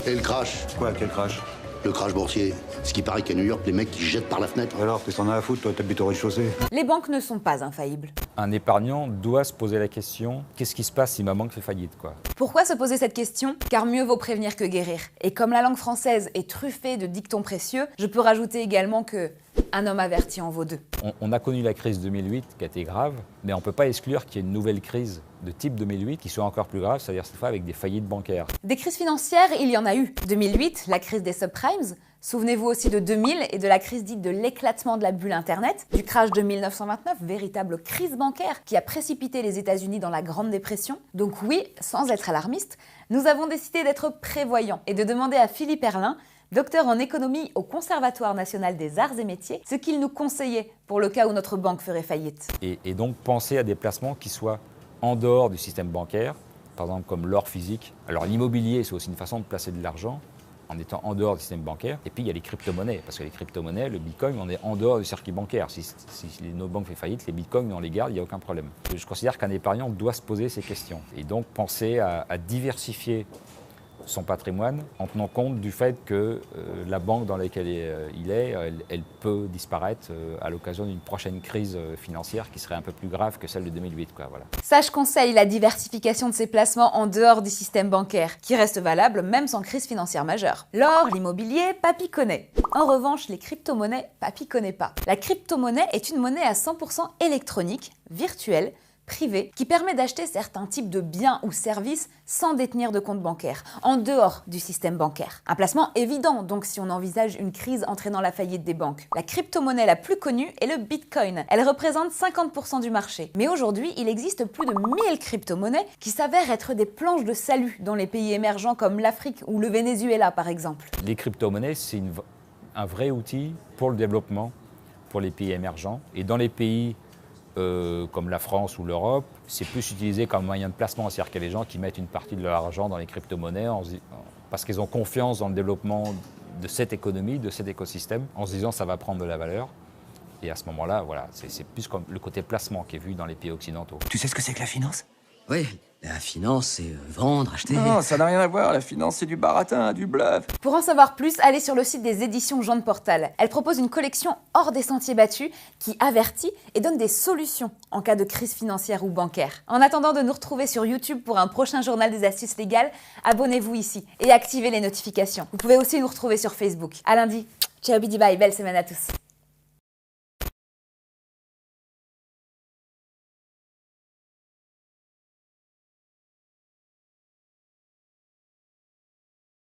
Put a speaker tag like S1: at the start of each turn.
S1: Et le crash?
S2: Quoi, quel crash?
S1: Le crash boursier. Ce qui paraît qu'à New York, les mecs qui jettent par la fenêtre.
S2: Alors, qu'est-ce qu'on a à foutre, toi, t'habites au rez-de-chaussée?
S3: Les banques ne sont pas infaillibles.
S4: Un épargnant doit se poser la question, qu'est-ce qui se passe si ma banque fait faillite, quoi?
S3: Pourquoi se poser cette question? Car mieux vaut prévenir que guérir. Et comme la langue française est truffée de dictons précieux, je peux rajouter également que un homme averti en vaut deux.
S4: On a connu la crise 2008 qui a été grave, mais on ne peut pas exclure qu'il y ait une nouvelle crise de type 2008 qui soit encore plus grave, c'est-à-dire cette fois avec des faillites bancaires.
S3: Des crises financières, il y en a eu. 2008, la crise des subprimes. Souvenez-vous aussi de 2000 et de la crise dite de l'éclatement de la bulle Internet, du crash de 1929, véritable crise bancaire qui a précipité les États-Unis dans la Grande Dépression. Donc oui, sans être alarmiste, nous avons décidé d'être prévoyants et de demander à Philippe Herlin, docteur en économie au Conservatoire national des arts et métiers, ce qu'il nous conseillait pour le cas où notre banque ferait faillite.
S4: Et donc penser à des placements qui soient en dehors du système bancaire, par exemple comme l'or physique. Alors l'immobilier, c'est aussi une façon de placer de l'argent en étant en dehors du système bancaire. Et puis il y a les crypto-monnaies, parce que les crypto-monnaies, le bitcoin, on est en dehors du circuit bancaire. Si notre banque fait faillite, les bitcoins, on les garde, il n'y a aucun problème. Je considère qu'un épargnant doit se poser ces questions et donc penser à diversifier son patrimoine en tenant compte du fait que la banque dans laquelle elle peut disparaître à l'occasion d'une prochaine crise financière qui serait un peu plus grave que celle de 2008. Quoi, voilà.
S3: Sage conseil, la diversification de ses placements en dehors du système bancaire, qui reste valable même sans crise financière majeure. L'or, l'immobilier, papy connaît. En revanche, les crypto-monnaies, papy connaît pas. La crypto-monnaie est une monnaie à 100% électronique, virtuelle, privé, qui permet d'acheter certains types de biens ou services sans détenir de compte bancaire, en dehors du système bancaire. Un placement évident, donc, si on envisage une crise entraînant la faillite des banques. La crypto-monnaie la plus connue est le Bitcoin. Elle représente 50% du marché. Mais aujourd'hui, il existe plus de 1000 crypto-monnaies qui s'avèrent être des planches de salut dans les pays émergents comme l'Afrique ou le Venezuela, par exemple.
S4: Les crypto-monnaies, c'est un vrai outil pour le développement, pour les pays émergents. Et dans les pays comme la France ou l'Europe, c'est plus utilisé comme moyen de placement. C'est-à-dire qu'il y a des gens qui mettent une partie de leur argent dans les crypto-monnaies parce qu'ils ont confiance dans le développement de cette économie, de cet écosystème, en se disant que ça va prendre de la valeur. Et à ce moment-là, voilà, c'est plus comme le côté placement qui est vu dans les pays occidentaux.
S5: Tu sais ce que c'est que la finance?
S6: Oui, la finance, c'est vendre, acheter...
S5: Non, ça n'a rien à voir. La finance, c'est du baratin, du bluff.
S3: Pour en savoir plus, allez sur le site des éditions Jean de Portal. Elle propose une collection hors des sentiers battus qui avertit et donne des solutions en cas de crise financière ou bancaire. En attendant de nous retrouver sur YouTube pour un prochain journal des astuces légales, abonnez-vous ici et activez les notifications. Vous pouvez aussi nous retrouver sur Facebook. À lundi. Ciao, bidi bye, belle semaine à tous.